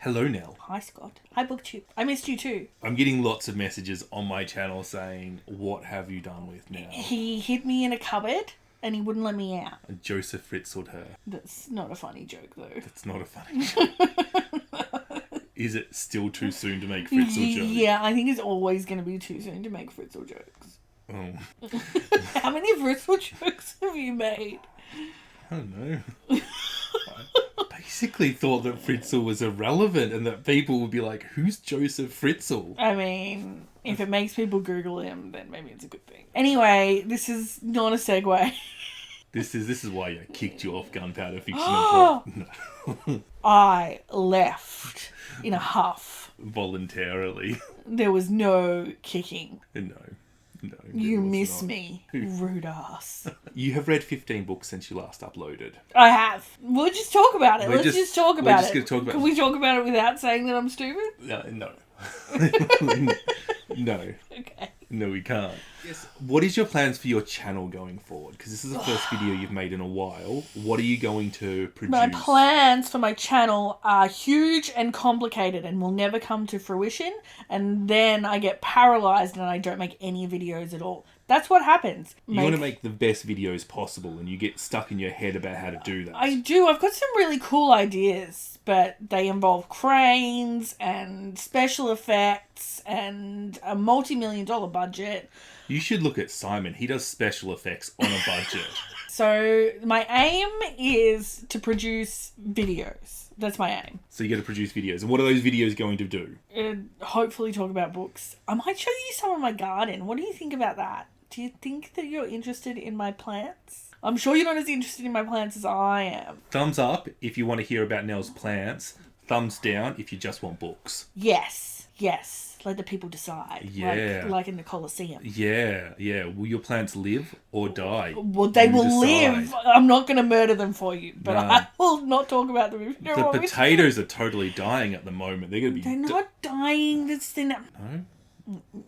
Hello, Nell. Hi, Scott. Hi, BookTube. I missed you too. I'm getting lots of messages on my channel saying, what have you done with Nell? He hid me in a cupboard and he wouldn't let me out. And Joseph fritzled her. That's not a funny joke, though. That's not a funny joke. Is it still too soon to make fritzel jokes? Yeah, I think it's always going to be too soon to make fritzel jokes. Oh. How many fritzel jokes have you made? I don't know. I basically thought that Fritzl was irrelevant and that people would be like, who's Joseph Fritzl? I mean, if it makes people Google him, then maybe it's a good thing. Anyway, this is not a segue. This is why I kicked you off Gunpowder Fiction and no. I left in a huff. Voluntarily. There was no kicking. No. You miss me, rude ass. You have read 15 books since you last uploaded. I have. We'll just talk about it. Let's just talk about it. We're just going to talk about it. Can we talk about it without saying that I'm stupid? No. No. Okay. No, we can't. Yes. What is your plans for your channel going forward? Because this is the first video you've made in a while. What are you going to produce? My plans for my channel are huge and complicated and will never come to fruition. And then I get paralyzed and I don't make any videos at all. That's what happens. You want to make the best videos possible and you get stuck in your head about how to do that. I do. I've got some really cool ideas, but they involve cranes and special effects and a multi-million-dollar budget. You should look at Simon. He does special effects on a budget. So my aim is to produce videos. That's my aim. So you got to produce videos. And what are those videos going to do? Hopefully talk about books. I might show you some of my garden. What do you think about that? Do you think that you're interested in my plants? I'm sure you're not as interested in my plants as I am. Thumbs up if you want to hear about Nell's plants. Thumbs down if you just want books. Yes. Let the people decide. Yeah. Like in the Colosseum. Yeah. Will your plants live or die? Well, they will live. I'm not going to murder them for you, but No. I will not talk about them. If you The potatoes are totally dying at the moment. They're going to be... They're not dying. No?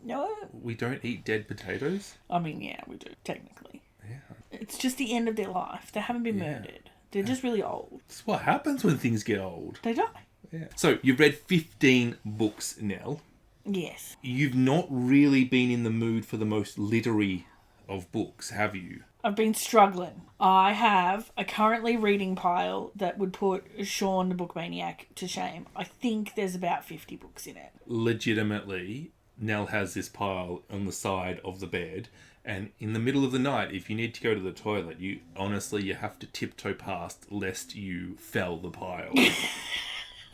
No. We don't eat dead potatoes? I mean, yeah, we do, technically. Yeah. It's just the end of their life. They haven't been murdered. They're just really old. That's what happens when things get old. They die. Yeah. So, you've read 15 books, Nell. Yes. You've not really been in the mood for the most literary of books, have you? I've been struggling. I have a currently reading pile that would put Sean the Book Maniac to shame. I think there's about 50 books in it. Legitimately, Nell has this pile on the side of the bed, and in the middle of the night, if you need to go to the toilet, you have to tiptoe past lest you fell the pile.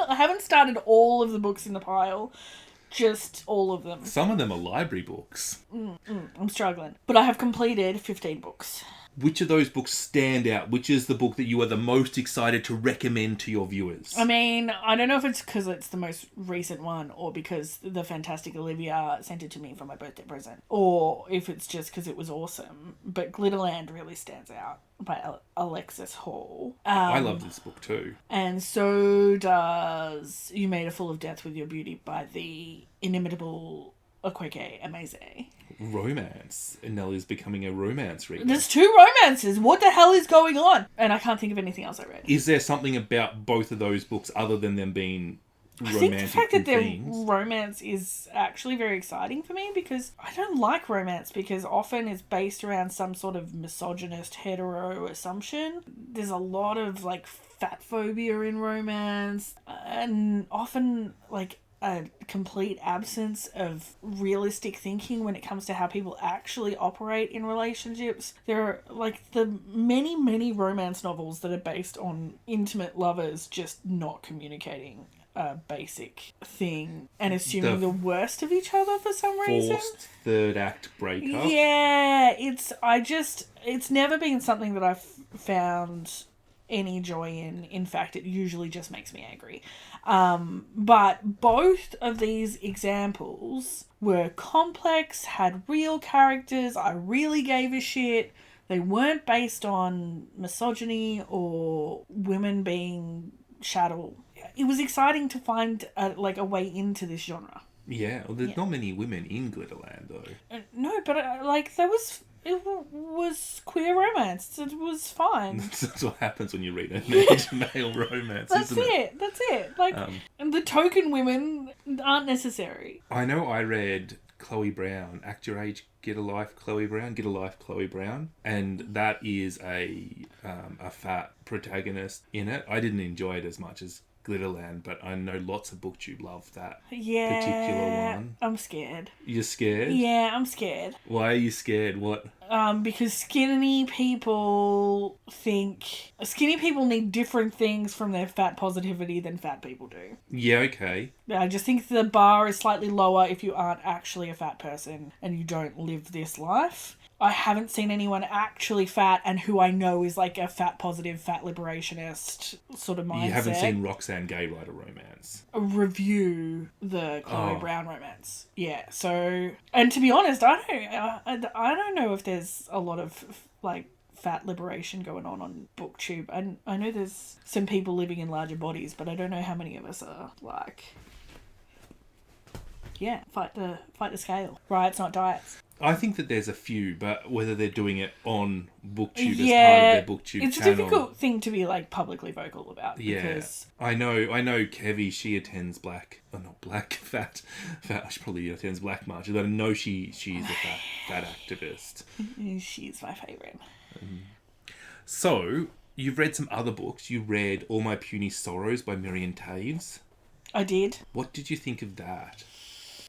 I haven't started all of the books in the pile, just all of them. Some of them are library books. I'm struggling. But I have completed 15 books. Which of those books stand out? Which is the book that you are the most excited to recommend to your viewers? I mean, I don't know if it's because it's the most recent one or because the fantastic Olivia sent it to me for my birthday present, or if it's just because it was awesome. But Glitterland really stands out by Alexis Hall. I love this book too. And so does You Made a Fool of Death with Your Beauty by the inimitable Okweke Emeze. Romance. And Nell is becoming a romance reader. There's 2 romances. What the hell is going on? And I can't think of anything else I read. Is there something about both of those books other than them being romantic? I think the fact that their themes? romance is actually very exciting for me because I don't like romance because often it's based around some sort of misogynist hetero assumption. There's a lot of fat phobia in romance and often a complete absence of realistic thinking when it comes to how people actually operate in relationships. There are the many romance novels that are based on intimate lovers just not communicating a basic thing and assuming the worst of each other for some reason. Forced third act breakup. Yeah, it's never been something that I've found any joy in. In fact, it usually just makes me angry. But both of these examples were complex, had real characters, I really gave a shit. They weren't based on misogyny or women being chattel. It was exciting to find a way into this genre. Yeah, well, there's not many women in Glitterland though. No, but there was It was queer romance. It was fine. That's what happens when you read a male romance, That's isn't it? That's it. Like, the token women aren't necessary. I know I read Chloe Brown, Act Your Age, Get a Life, Chloe Brown, Get a Life, Chloe Brown, and that is a fat protagonist in it. I didn't enjoy it as much as Glitterland, but I know lots of BookTube love that particular one. I'm scared. You're scared? Yeah, I'm scared. Why are you scared? What? Because skinny people need different things from their fat positivity than fat people do. Yeah, okay. I just think the bar is slightly lower if you aren't actually a fat person and you don't live this life. I haven't seen anyone actually fat and who I know is like a fat positive, fat liberationist sort of mindset. You haven't seen Roxanne Gay write a romance. Review the Chloe Brown romance. Yeah, so... And to be honest, I don't know if there's a lot of, like, fat liberation going on BookTube. I know there's some people living in larger bodies, but I don't know how many of us are, like... Yeah, fight the scale. Riots, not diets. I think that there's a few, but whether they're doing it on BookTube as part of their BookTube channel... It's a difficult thing to be, like, publicly vocal about. Yeah. Because... I know Kevy, she attends fat, she probably attends black marches, but I know she's a fat activist. She's my favourite. So, you've read some other books. You read All My Puny Sorrows by Miriam Taves. I did. What did you think of that?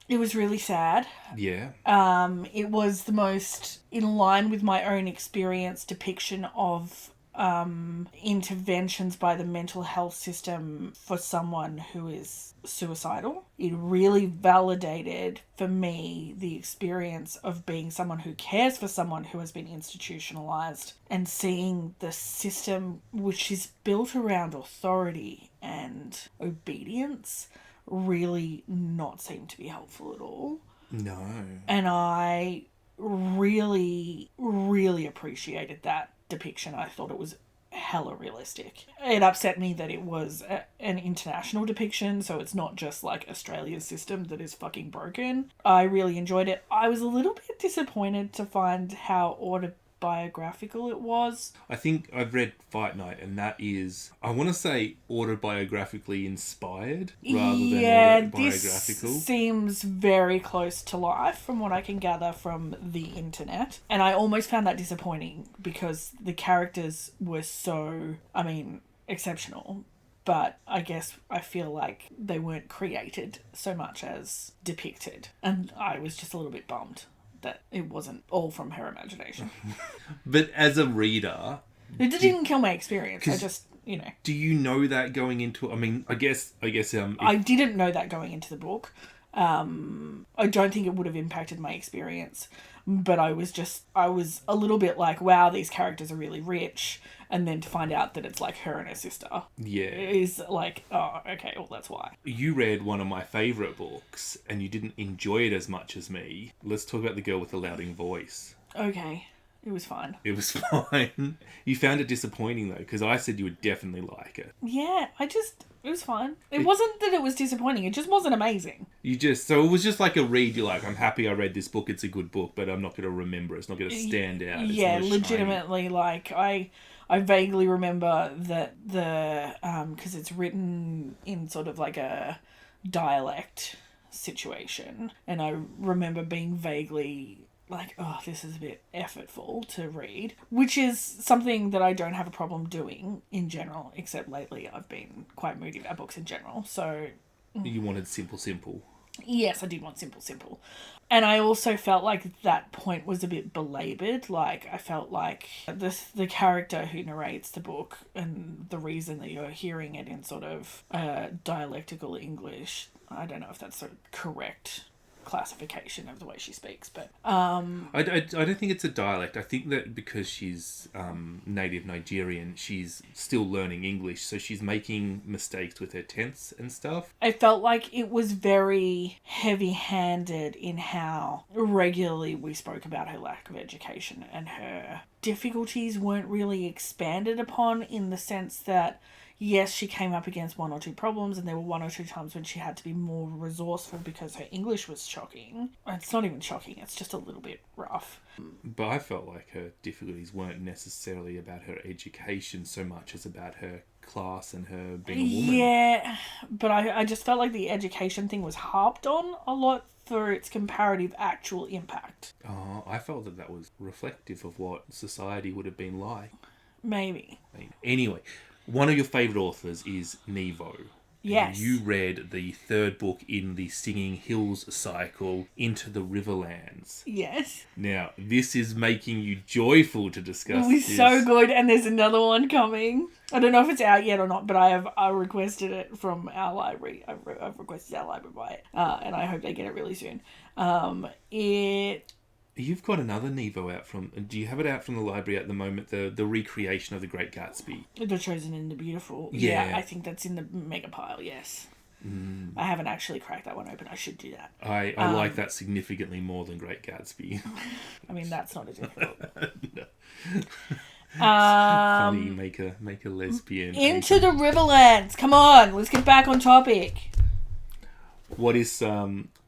It was really sad. Yeah. It was the most in line with my own experience depiction of interventions by the mental health system for someone who is suicidal. It really validated for me the experience of being someone who cares for someone who has been institutionalized and seeing the system, which is built around authority and obedience, really not seem to be helpful at all. No. And I really, really appreciated that depiction. I thought it was hella realistic. It upset me that it was an international depiction, so it's not just like Australia's system that is fucking broken. I really enjoyed it. I was a little bit disappointed to find how autobiographical it was. I think I've read Fight Night, and that is, I want to say, autobiographically inspired rather than autobiographical. This seems very close to life from what I can gather from the internet. And I almost found that disappointing because the characters were so, exceptional. But I guess I feel like they weren't created so much as depicted. And I was just a little bit bummed that it wasn't all from her imagination. But as a reader... It didn't kill my experience. I just, Do you know that going into... I guess... I didn't know that going into the book. I don't think it would have impacted my experience. But I was a little bit like, wow, these characters are really rich. And then to find out that it's like her and her sister. Yeah. Is like, oh, okay, well, that's why. You read one of my favourite books and you didn't enjoy it as much as me. Let's talk about The Girl with the Louding Voice. Okay. It was fine. It was fine. You found it disappointing, though, because I said you would definitely like it. Yeah, it was fine. It wasn't that it was disappointing. It just wasn't amazing. So it was just like a read. You're like, I'm happy I read this book. It's a good book, but I'm not going to remember. It's not going to stand out. Yeah, legitimately. Shiny. Like, I vaguely remember that because it's written in sort of like a dialect situation. And I remember being vaguely like, oh, this is a bit effortful to read, which is something that I don't have a problem doing in general, except lately I've been quite moody about books in general, so... You wanted simple. Yes, I did want simple. And I also felt like that point was a bit belabored. Like, I felt like the character who narrates the book and the reason that you're hearing it in sort of dialectical English, I don't know if that's a correct classification of the way she speaks, but I don't think it's a dialect. I think that because she's native Nigerian, she's still learning English, so she's making mistakes with her tense and stuff. I felt like it was very heavy-handed in how regularly we spoke about her lack of education, and her difficulties weren't really expanded upon in the sense that, yes, she came up against one or two problems, and there were one or two times when she had to be more resourceful because her English was shocking. It's not even shocking, it's just a little bit rough. But I felt like her difficulties weren't necessarily about her education so much as about her class and her being a woman. Yeah, but I just felt like the education thing was harped on a lot for its comparative actual impact. Oh, I felt that was reflective of what society would have been like. Maybe. Anyway, one of your favourite authors is Nevo. Yes. And you read the third book in the Singing Hills cycle, Into the Riverlands. Yes. Now, this is making you joyful to discuss It was this. so good, and there's another one coming. I don't know if it's out yet or not, but I requested it from our library. I've requested our library buy it, and I hope they get it really soon. You've got another Nevo out from... Do you have it out from the library at the moment? The recreation of The Great Gatsby. The Chosen and the Beautiful. Yeah. I think that's in the mega pile, yes. I haven't actually cracked that one open. I should do that. I like that significantly more than Great Gatsby. I mean, that's not a difficult. No. Funny, make a lesbian. Into the Riverlands. Come on, let's get back on topic. What is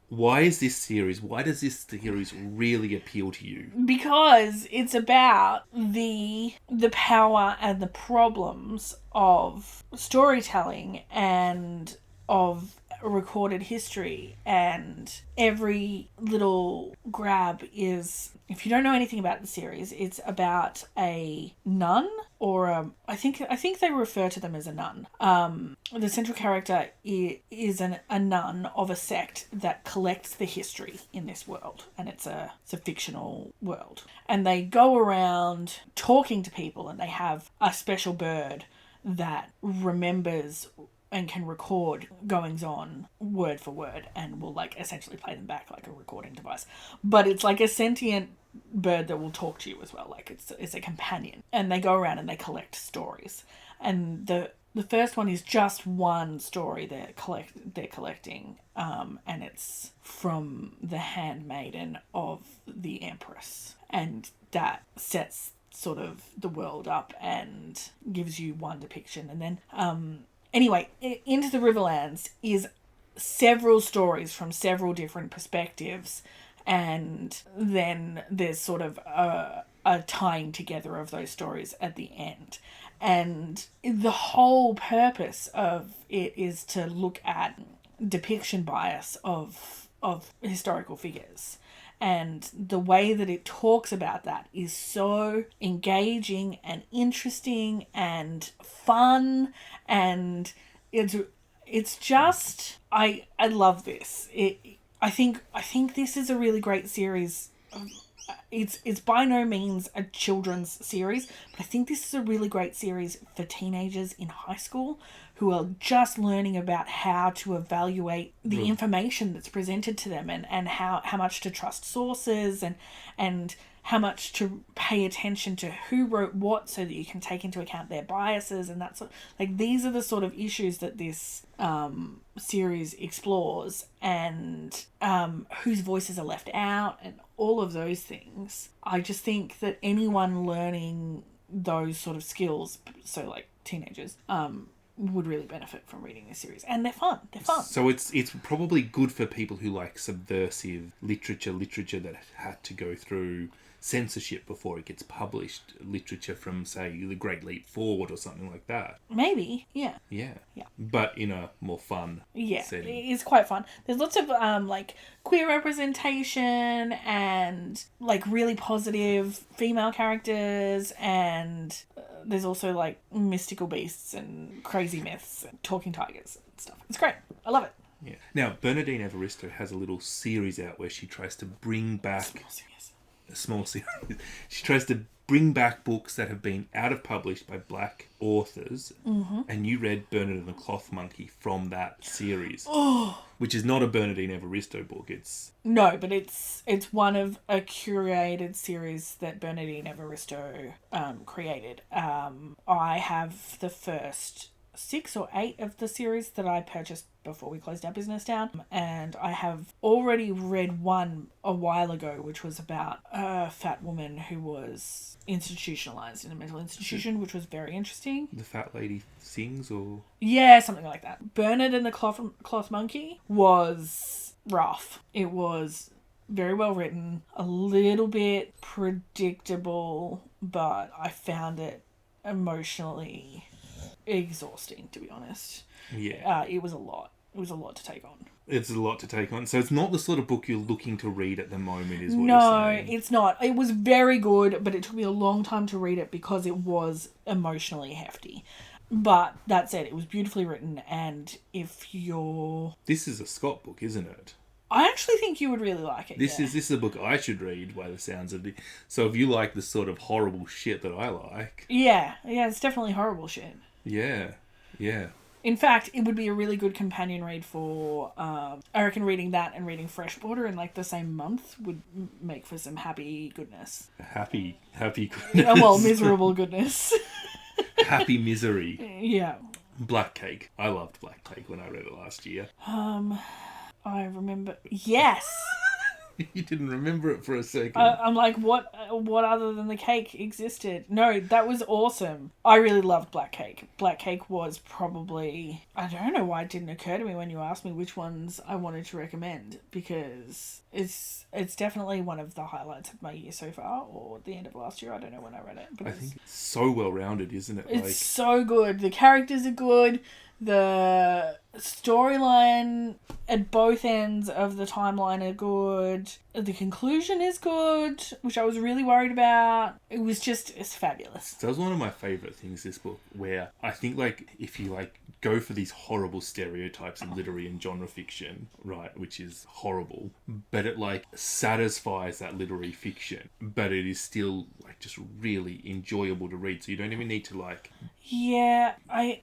why does this series really appeal to you? Because it's about the power and the problems of storytelling and of recorded history, and every little grab is, if you don't know anything about the series, it's about a nun or I think they refer to them as a nun. The central character is a nun of a sect that collects the history in this world, and it's a fictional world. And they go around talking to people, and they have a special bird that remembers and can record goings on word for word, and will like essentially play them back like a recording device. But it's like a sentient bird that will talk to you as well. Like it's a companion, and they go around and they collect stories. And the first one is just one story they're collecting, and it's from the handmaiden of the Empress, and that sets sort of the world up and gives you one depiction. And then anyway, Into the Riverlands is several stories from several different perspectives, and then there's sort of a tying together of those stories at the end. And the whole purpose of it is to look at depiction bias of historical figures. And the way that it talks about that is so engaging and interesting and fun, and it's just I love this. I think this is a really great series. It's by no means a children's series, but I think this is a really great series for teenagers in high school who are just learning about how to evaluate the information that's presented to them, and how much to trust sources, and how much to pay attention to who wrote what, so that you can take into account their biases. And that's like, these are the sort of issues that this series explores, and whose voices are left out, and all of those things. I just think that anyone learning those sort of skills, so like teenagers, would really benefit from reading this series. And they're fun. So it's probably good for people who like subversive literature that had to go through censorship before it gets published, literature from, say, The Great Leap Forward or something like that. Maybe, yeah. Yeah. But in a more fun setting. It's quite fun. There's lots of like queer representation, and like really positive female characters, and there's also like mystical beasts and crazy myths and talking tigers and stuff. It's great. I love it. Yeah. Now, Bernadine Evaristo has a little series out where she tries to bring back... A small series. She tries to bring back books that have been out of published by black authors. Mm-hmm. And you read Bernard and the Cloth Monkey from that series. Oh. Which is not a Bernadine Evaristo book. No, but it's one of a curated series that Bernadine Evaristo created. I have the first 6 or 8 of the series that I purchased before we closed our business down. And I have already read one a while ago, which was about a fat woman who was institutionalized in a mental institution, which was very interesting. The fat lady sings, or? Yeah, something like that. Bernard and the Cloth Monkey was rough. It was very well written, a little bit predictable, but I found it emotionally exhausting, to be honest. Yeah. It was a lot. It was a lot to take on. It's a lot to take on. So it's not the sort of book you're looking to read at the moment, is what No, you're saying. it's not. It was very good, but it took me a long time to read it because it was emotionally hefty. But that said, it was beautifully written, and if you're... This is a Scott book, isn't it? I actually think you would really like it. This is a book I should read by the sounds of it. So if you like the sort of horrible shit that I like... Yeah, it's definitely horrible shit. Yeah. In fact, it would be a really good companion read for, I reckon reading that and reading Freshwater in like the same month would make for some happy goodness. Happy goodness. Yeah, well, miserable goodness. Happy misery. Yeah. Black Cake. I loved Black Cake when I read it last year. I remember. Yes. You didn't remember it for a second. I'm like, what other than the cake existed? No, that was awesome. I really loved Black Cake. Black Cake was probably... I don't know why it didn't occur to me when you asked me which ones I wanted to recommend, because it's definitely one of the highlights of my year so far, or the end of last year. I don't know when I read it. But I think it's so well-rounded, isn't it? It's so good. The characters are good. The storyline at both ends of the timeline are good. The conclusion is good, which I was really worried about. It's fabulous. That was one of my favourite things, this book, where I think, like, if you, like, go for these horrible stereotypes in literary and genre fiction, right, which is horrible, but it, like, satisfies that literary fiction, but it is still, like, just really enjoyable to read, so you don't even need to, like... Yeah, I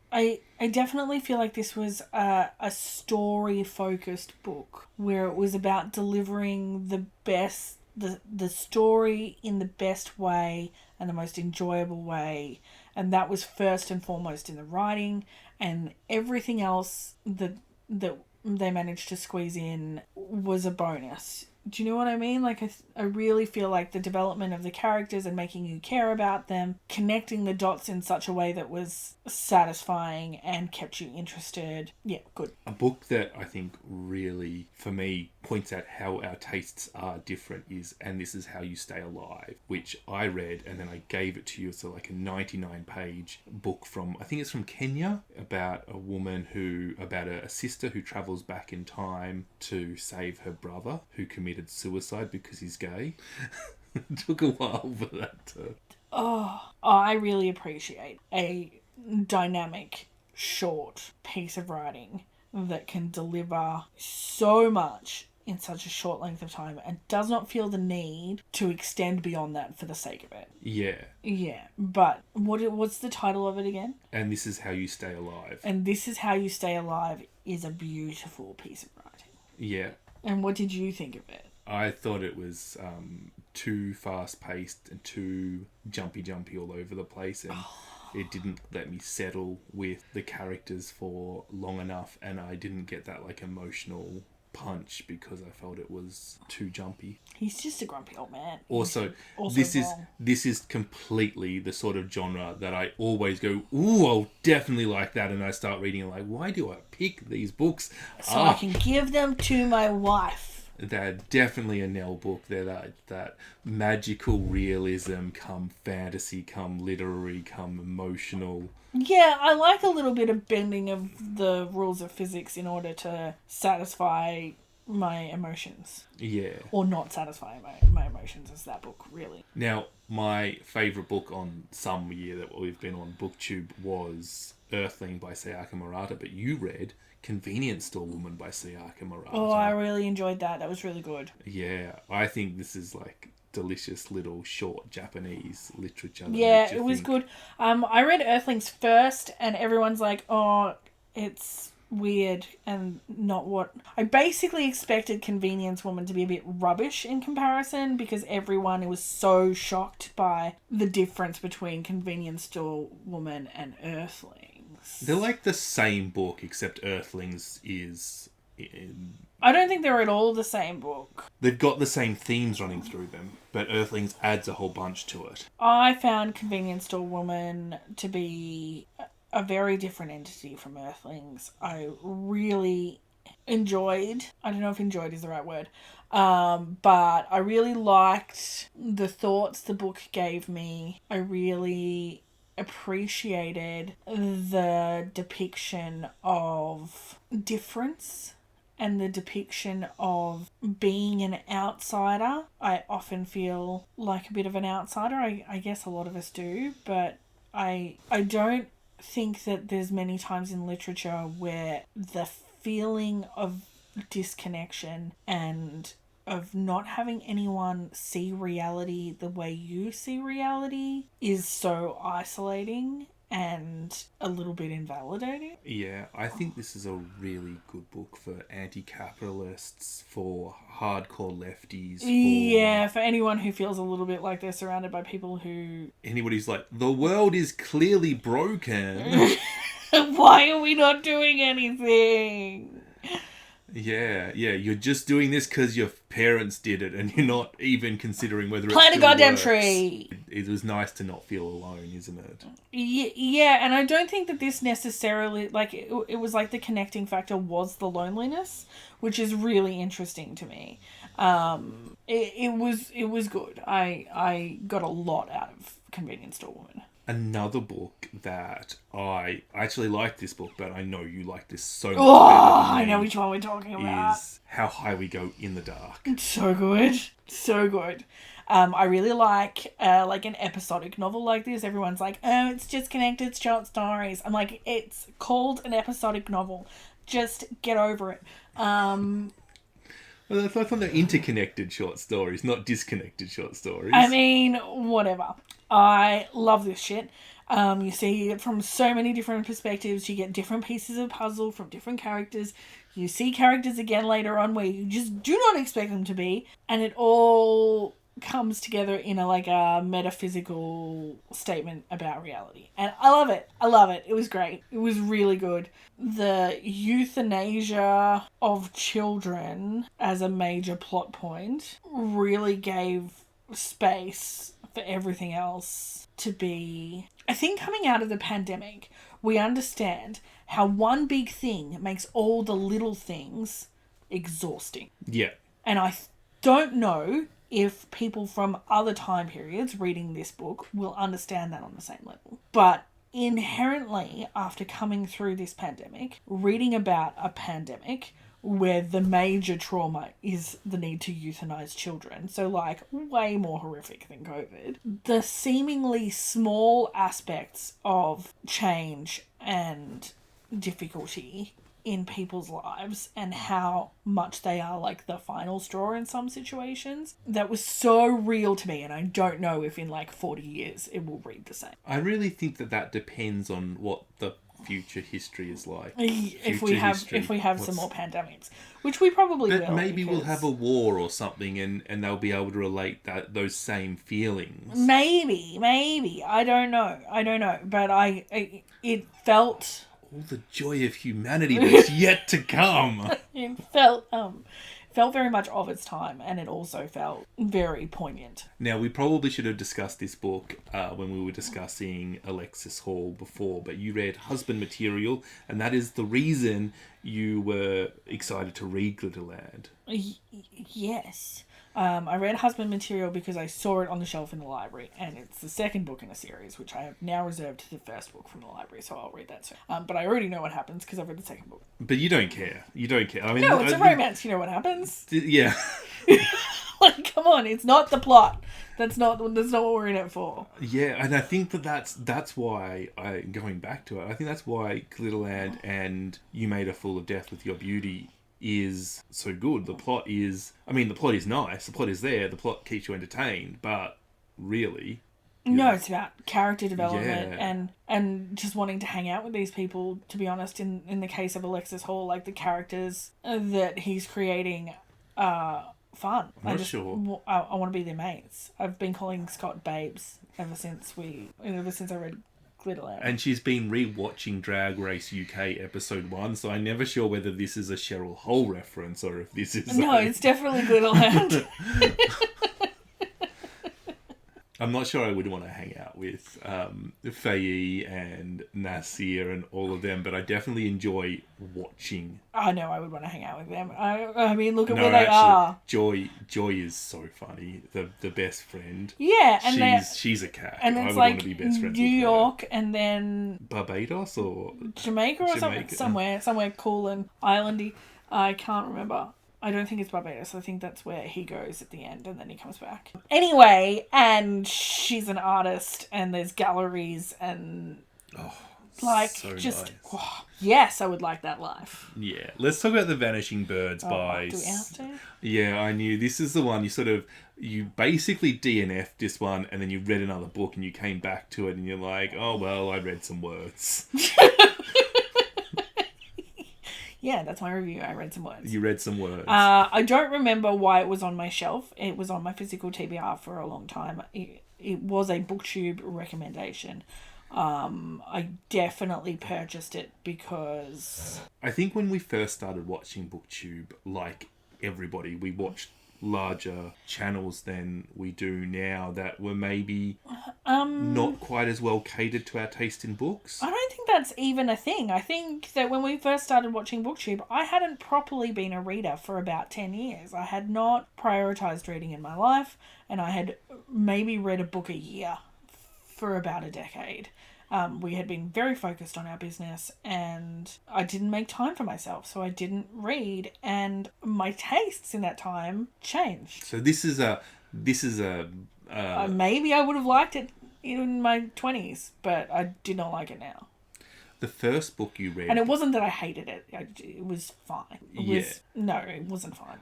definitely feel like this was a story-focused book where it was about delivering the story in the best way and the most enjoyable way, and that was first and foremost in the writing, and everything else that they managed to squeeze in was a bonus. Do you know what I mean? Like, I really feel like the development of the characters and making you care about them, connecting the dots in such a way that was satisfying and kept you interested. Yeah, good. A book that I think really, for me, points out how our tastes are different is And This Is How You Stay Alive, which I read and then I gave it to you. It's like a 99-page book from, I think it's from Kenya, about a sister who travels back in time to save her brother who committed suicide because he's gay. It took a while for that to... Oh, I really appreciate a dynamic, short piece of writing that can deliver so much in such a short length of time and does not feel the need to extend beyond that for the sake of it. Yeah, but what's the title of it again? And This Is How You Stay Alive. And This Is How You Stay Alive is a beautiful piece of writing. Yeah. And what did you think of it? I thought it was too fast-paced and too jumpy all over the place, and it didn't let me settle with the characters for long enough, and I didn't get that, like, emotional punch because I felt it was too jumpy. He's just a grumpy old man. Also this is completely the sort of genre that I always go, ooh, I'll definitely like that, and I start reading and like, why do I pick these books so I can give them to my wife? They're definitely a Nell book. They're that magical realism, come fantasy, come literary, come emotional. Yeah, I like a little bit of bending of the rules of physics in order to satisfy my emotions. Yeah. Or not satisfy my emotions, as that book, really. Now, my favourite book on some year that we've been on BookTube was Earthling by Sayaka Murata, but you read Convenience Store Woman by Sayaka Murata. Oh, I really enjoyed that. That was really good. Yeah, I think this is like delicious little short Japanese literature. Yeah, it was good. I read Earthlings first, and everyone's like, oh, it's weird and not what... I basically expected Convenience Woman to be a bit rubbish in comparison because everyone was so shocked by the difference between Convenience Store Woman and Earthlings. books. They're like the same book, except Earthlings is... I don't think they're at all the same book. They've got the same themes running through them, but Earthlings adds a whole bunch to it. I found Convenience Store Woman to be a very different entity from Earthlings. I really enjoyed... I don't know if enjoyed is the right word. But I really liked the thoughts the book gave me. I really appreciated the depiction of difference and the depiction of being an outsider. I often feel like a bit of an outsider. I guess a lot of us do, but I don't think that there's many times in literature where the feeling of disconnection and of not having anyone see reality the way you see reality is so isolating and a little bit invalidating. Yeah, I think this is a really good book for anti-capitalists, for hardcore lefties. For anyone who feels a little bit like they're surrounded by people who... Anybody who's like, the world is clearly broken. Why are we not doing anything? Yeah, you're just doing this because your parents did it and you're not even considering whether Plant it a goddamn works. Tree. It was nice to not feel alone, isn't it? Yeah, and I don't think that this necessarily, like, it was like the connecting factor was the loneliness, which is really interesting to me. It was good. I got a lot out of Convenience Store Woman. Another book that I actually like this book, but I know you like this so much Oh, better than me, I know which one we're talking about. Is How High We Go in the Dark. It's so good. So good. I really like an episodic novel like this. Everyone's like, oh, it's just connected short stories. I'm like, it's called an episodic novel. Just get over it. Well, I thought they're interconnected short stories, not disconnected short stories. I mean, whatever. I love this shit. You see it from so many different perspectives. You get different pieces of puzzle from different characters. You see characters again later on where you just do not expect them to be. And it all comes together in a metaphysical statement about reality. And I love it. I love it. It was great. It was really good. The euthanasia of children as a major plot point really gave space for everything else to be... I think coming out of the pandemic, we understand how one big thing makes all the little things exhausting. Yeah. And I don't know if people from other time periods reading this book will understand that on the same level. But inherently, after coming through this pandemic, reading about a pandemic where the major trauma is the need to euthanize children, so way more horrific than COVID, the seemingly small aspects of change and difficulty in people's lives and how much they are like the final straw in some situations, that was so real to me, and I don't know if in 40 years it will read the same. I really think that depends on what the future history is like. If we have some more pandemics, which we probably will. Maybe we'll have a war or something and they'll be able to relate those same feelings. Maybe. I don't know. But it felt... all the joy of humanity that's yet to come. It felt very much of its time, and it also felt very poignant. Now, we probably should have discussed this book when we were discussing Alexis Hall before, but you read Husband Material, and that is the reason you were excited to read Glitterland. Yes. I read Husband Material because I saw it on the shelf in the library, and it's the second book in a series, which I have now reserved to the first book from the library, so I'll read that soon. But I already know what happens because I've read the second book. But you don't care. I mean, no, it's a romance. You know what happens. Yeah. Come on, it's not the plot. That's not what we're in it for. Yeah, and I think that's why going back to it, I think that's why Glitterland and You Made a Fool of Death with Your Beauty is so good. The plot is nice, the plot is there, the plot keeps you entertained, but really... No, it's about character development and just wanting to hang out with these people, to be honest. In the case of Alexis Hall, the characters that he's creating are fun. I want to be their mates. I've been calling Scott babes ever since I read Glitterland. And she's been re-watching Drag Race UK episode 1, so I'm never sure whether this is a Cheryl Hole reference or if this is... No, it's definitely Glitterland. I'm not sure I would want to hang out with Faye and Nasir and all of them, but I definitely enjoy watching. I know I would want to hang out with them. I mean, look at where they are. Joy is so funny. The best friend. Yeah, and she's a cat. And I it's would like want to be best friends New with her. York and then Barbados or Jamaica or something, somewhere cool and islandy. I can't remember. I don't think it's Barbados. I think that's where he goes at the end and then he comes back. Anyway, and she's an artist and there's galleries and like so just nice. Oh, yes, I would like that life. Yeah. Let's talk about The Vanishing Birds by... Do we have to? Yeah, I knew. This is the one you basically DNF'd this one and then you read another book and you came back to it and you're like, oh, well, I read some words. Yeah, that's my review. I read some words. You read some words. I don't remember why it was on my shelf. It was on my physical TBR for a long time. It was a BookTube recommendation. I definitely purchased it because... I think when we first started watching BookTube, like everybody, we watched larger channels than we do now that were maybe not quite as well catered to our taste in books. I don't think that's even a thing. I think that when we first started watching BookTube, I hadn't properly been a reader for about 10 years. I had not prioritised reading in my life, and I had maybe read a book a year for about a decade. We had been very focused on our business and I didn't make time for myself, so I didn't read, and my tastes in that time changed. So this is a maybe I would have liked it in my 20s, but I did not like it now. The first book you read... And it wasn't that I hated it. It was fine. No, it wasn't fine.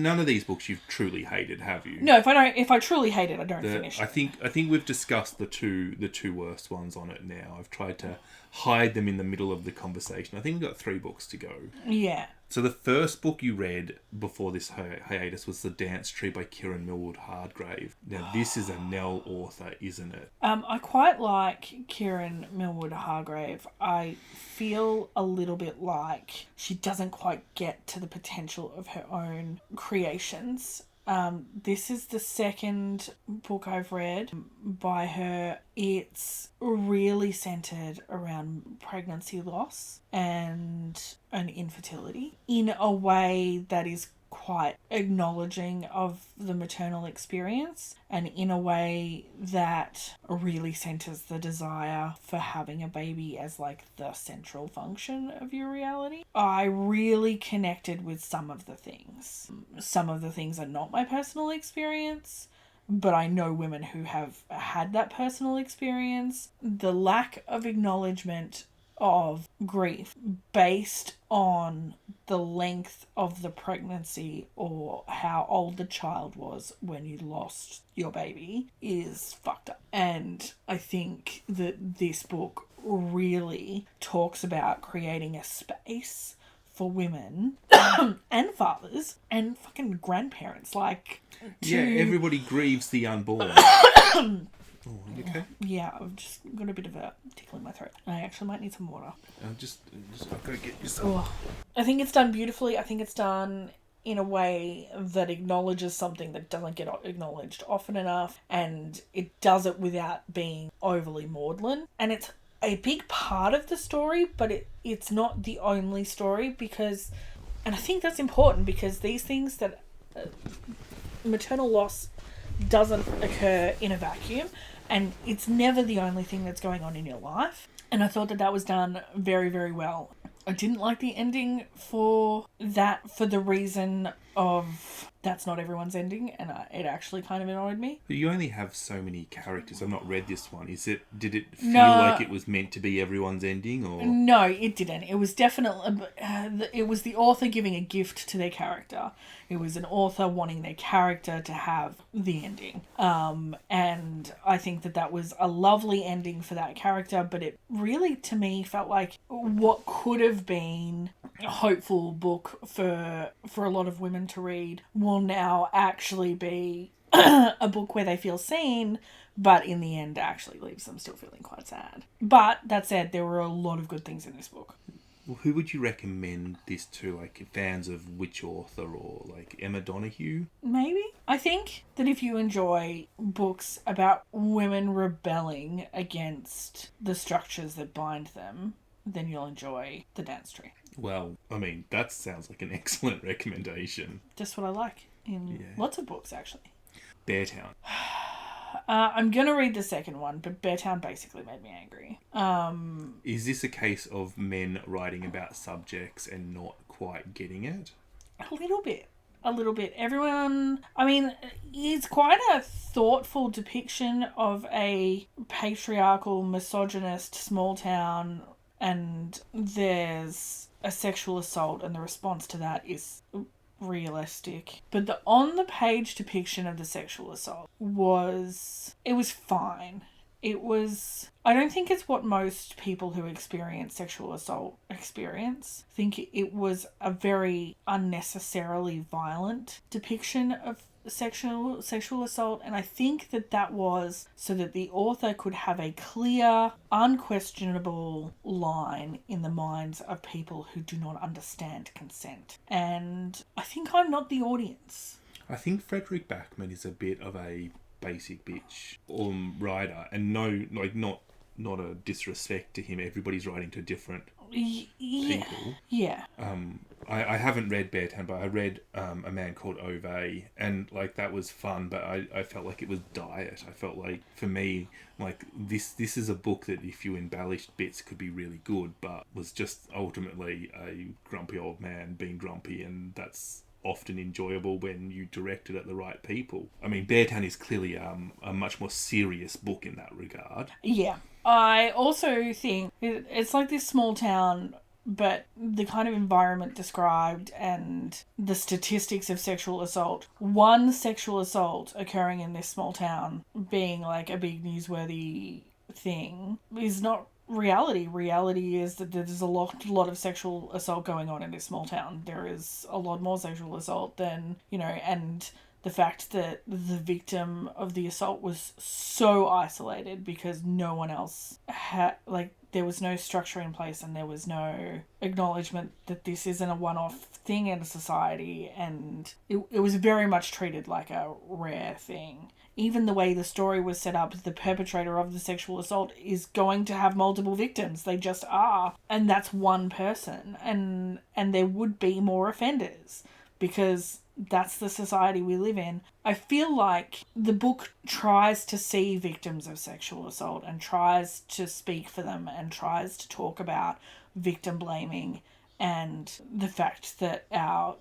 None of these books you've truly hated, have you? No, if I truly hate it, I don't finish it. I think we've discussed the two worst ones on it now. I've tried to hide them in the middle of the conversation. I think we've got 3 books to go. Yeah. So the first book you read before this hiatus was The Dance Tree by Kieran Millwood Hardgrave. Now, this is a Nell author, isn't it? I quite like Kieran Millwood Hardgrave. I feel a little bit like she doesn't quite get to the potential of her own creations. This is the second book I've read by her. It's really centered around pregnancy loss and an infertility in a way that is quite acknowledging of the maternal experience and in a way that really centers the desire for having a baby as like the central function of your reality. I really connected with some of the things. Some of the things are not my personal experience, but I know women who have had that personal experience. The lack of acknowledgement of grief based on the length of the pregnancy or how old the child was when you lost your baby is fucked up. And I think that this book really talks about creating a space for women and fathers and fucking grandparents, like everybody grieves the unborn. Oh, you okay? Yeah, I've just got a bit of a tickle in my throat. I actually might need some water. I'll go get you some. I think it's done beautifully. I think it's done in a way that acknowledges something that doesn't get acknowledged often enough, and it does it without being overly maudlin. And it's a big part of the story, but it's not the only story, because, and I think that's important, because these things that maternal loss doesn't occur in a vacuum, and it's never the only thing that's going on in your life. And I thought that was done very, very well. I didn't like the ending for the reason of that's not everyone's ending, and it actually kind of annoyed me. But you only have so many characters. I've not read this one. Did it feel like it was meant to be everyone's ending, or no? It didn't. It was definitely it was the author giving a gift to their character. It was an author wanting their character to have the ending. And I think that was a lovely ending for that character, but it really, to me, felt like what could have been a hopeful book for a lot of women to read will now actually be a book where they feel seen, but in the end actually leaves them still feeling quite sad. But that said, there were a lot of good things in this book. Well, who would you recommend this to? Like, fans of which author, or like Emma Donoghue? Maybe. I think that if you enjoy books about women rebelling against the structures that bind them, then you'll enjoy The Dance Tree. Well, I mean, that sounds like an excellent recommendation. Just what I like in lots of books, actually. Beartown. I'm going to read the second one, but Beartown basically made me angry. Is this a case of men writing about subjects and not quite getting it? A little bit. Everyone, I mean, it's quite a thoughtful depiction of a patriarchal, misogynist small town, and there's a sexual assault, and the response to that is realistic. But the on-the-page depiction of the sexual assault was fine. I don't think it's what most people who experience sexual assault experience. I think it was a very unnecessarily violent depiction of sexual assault, and I think that was so that the author could have a clear, unquestionable line in the minds of people who do not understand consent. And I think I'm not the audience. I think Frederick Backman is a bit of a basic bitch writer, and not a disrespect to him. Everybody's writing to different people. Yeah. I haven't read Beartown, but I read A Man Called Ove, and like that was fun, but I felt like it was diet. I felt like, for me, like this is a book that if you embellished bits could be really good, but was just ultimately a grumpy old man being grumpy, and that's often enjoyable when you direct it at the right people. I mean, Beartown is clearly a much more serious book in that regard. Yeah. I also think it's like this small town, but the kind of environment described and the statistics of sexual assault, one sexual assault occurring in this small town being like a big newsworthy thing, is not reality. Reality is that there's a lot of sexual assault going on in this small town. There is a lot more sexual assault than, and the fact that the victim of the assault was so isolated because no one else had, there was no structure in place, and there was no acknowledgement that this isn't a one-off thing in a society, and it was very much treated like a rare thing. Even the way the story was set up, the perpetrator of the sexual assault is going to have multiple victims. They just are. And that's one person. And there would be more offenders because that's the society we live in. I feel like the book tries to see victims of sexual assault and tries to speak for them and tries to talk about victim blaming and the fact that our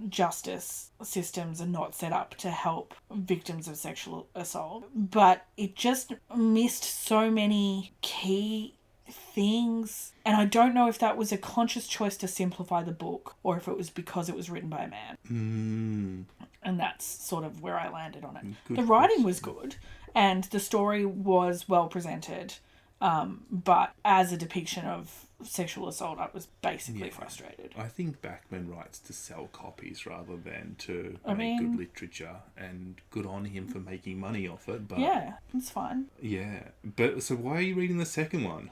justice systems are not set up to help victims of sexual assault. But it just missed so many key things, and I don't know if that was a conscious choice to simplify the book or if it was because it was written by a man. And that's sort of where I landed on it. The writing was good and the story was well presented, but as a depiction of sexual assault, I was basically frustrated. I think Backman writes to sell copies rather than to make good literature, and good on him for making money off it. But yeah, it's fine. Yeah, but so why are you reading the second one?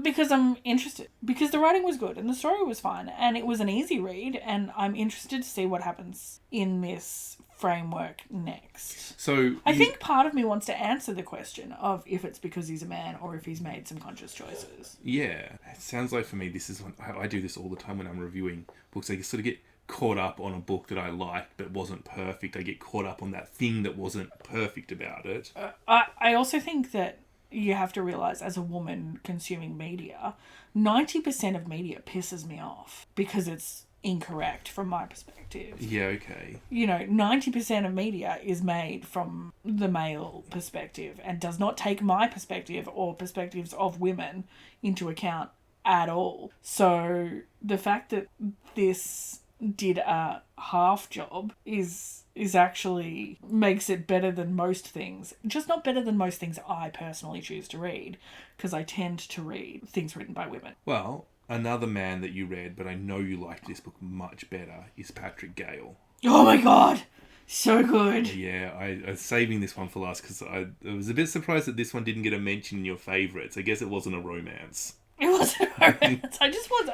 Because I'm interested. Because the writing was good and the story was fine and it was an easy read, and I'm interested to see what happens in this framework next. So I think part of me wants to answer the question of if it's because he's a man or if he's made some conscious choices. Yeah, it sounds like for me this is I do this all the time when I'm reviewing books. I sort of get caught up on a book that I liked but wasn't perfect. I get caught up on that thing that wasn't perfect about it. I also think that you have to realise, as a woman consuming media, 90% of media pisses me off because it's incorrect from my perspective. Yeah, okay. 90% of media is made from the male perspective and does not take my perspective or perspectives of women into account at all. So the fact that this did a half job is actually makes it better than most things. Just not better than most things I personally choose to read, because I tend to read things written by women. Well, another man that you read, but I know you liked this book much better, is Patrick Gail. Oh my god! So good. Yeah, I was saving this one for last because I was a bit surprised that this one didn't get a mention in your favourites. I guess it wasn't a romance. It wasn't romance.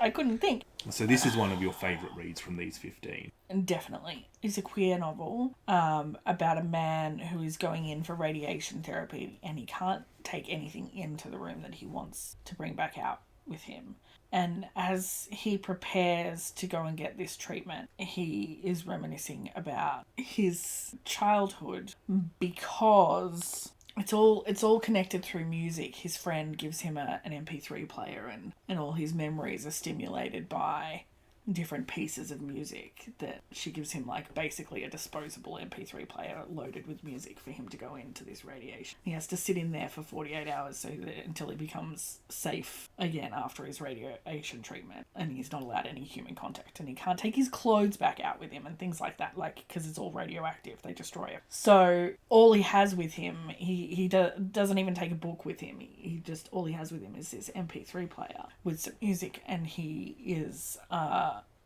I couldn't think. So this is one of your favourite reads from these 15. And definitely. It's a queer novel about a man who is going in for radiation therapy and he can't take anything into the room that he wants to bring back out with him. And as he prepares to go and get this treatment, he is reminiscing about his childhood because it's all connected through music. His friend gives him an MP3 player and all his memories are stimulated by different pieces of music that she gives him, like basically a disposable MP3 player loaded with music for him to go into this radiation. He has to sit in there for 48 hours until he becomes safe again after his radiation treatment, and he's not allowed any human contact, and he can't take his clothes back out with him and things like that, like because it's all radioactive, they destroy it. So all he has with him, he doesn't even take a book with him. He just, all he has with him is this MP3 player with some music, and he is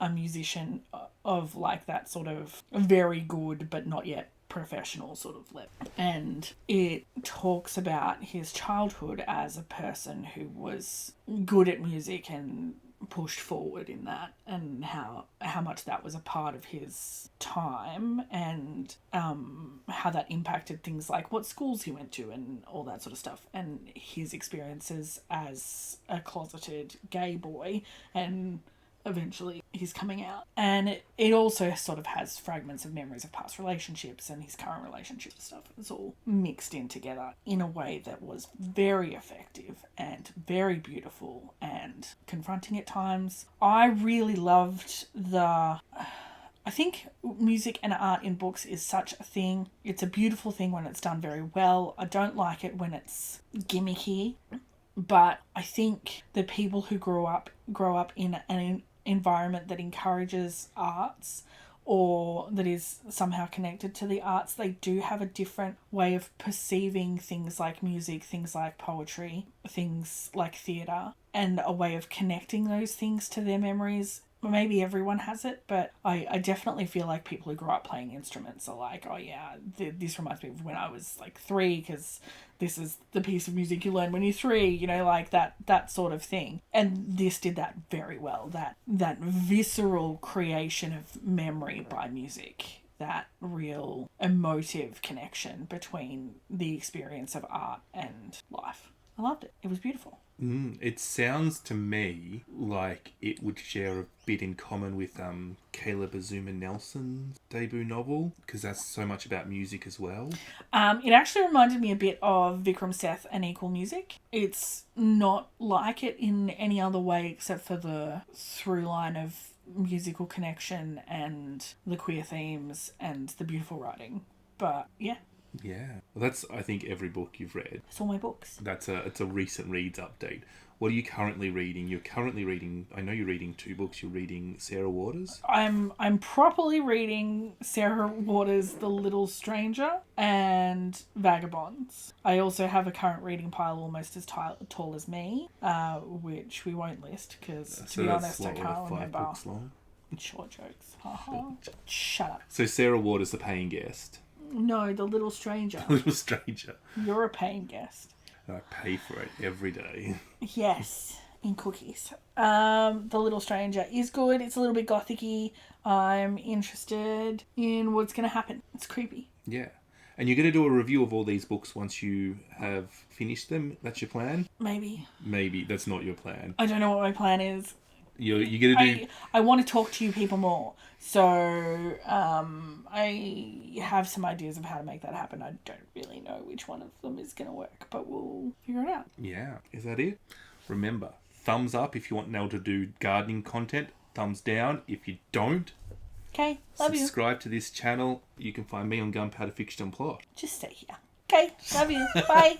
a musician of like that sort of very good but not yet professional sort of level. And it talks about his childhood as a person who was good at music and pushed forward in that, and how much that was a part of his time, and how that impacted things like what schools he went to and all that sort of stuff, and his experiences as a closeted gay boy, and eventually he's coming out. And it also sort of has fragments of memories of past relationships and his current relationship and stuff. It's all mixed in together in a way that was very effective and very beautiful and confronting at times. I really loved I think music and art in books is such a thing. It's a beautiful thing when it's done very well. I don't like it when it's gimmicky. But I think the people who grow up in an environment that encourages arts or that is somehow connected to the arts, they do have a different way of perceiving things like music, things like poetry, things like theatre, and a way of connecting those things to their memories. Maybe everyone has it, but I definitely feel like people who grow up playing instruments are like, oh yeah, this reminds me of when I was like 3, because this is the piece of music you learn when you're 3, you know, like that sort of thing. And this did that very well, that visceral creation of memory by music, that real emotive connection between the experience of art and life. I loved it. It was beautiful. It sounds to me like it would share a bit in common with Caleb Azuma Nelson's debut novel, because that's so much about music as well. It actually reminded me a bit of Vikram Seth and Equal Music. It's not like it in any other way except for the through line of musical connection and the queer themes and the beautiful writing. But yeah. Yeah. Well, that's, I think, every book you've read. It's all my books. It's a recent reads update. What are you currently reading? You're currently reading, I know you're reading 2 books. You're reading Sarah Waters. I'm properly reading Sarah Waters' The Little Stranger and Vagabonds. I also have a current reading pile almost as tall as me, which we won't list because, to be honest, I can't remember. 5 books long? Short jokes. Shut up. So Sarah Waters, the paying guest. No, The Little Stranger. The Little Stranger. You're a paying guest. I pay for it every day. Yes, in cookies. The Little Stranger is good. It's a little bit gothic-y. I'm interested in what's going to happen. It's creepy. Yeah. And you're going to do a review of all these books once you have finished them? That's your plan? Maybe. Maybe. That's not your plan. I don't know what my plan is. You're going to do... I want to talk to you people more. So, I have some ideas of how to make that happen. I don't really know which one of them is going to work, but we'll figure it out. Yeah. Is that it? Remember, thumbs up if you want Nell to do gardening content. Thumbs down if you don't. Okay, love you. Subscribe to this channel. You can find me on Gunpowder Fiction and Plot. Just stay here. Okay, love you. Bye.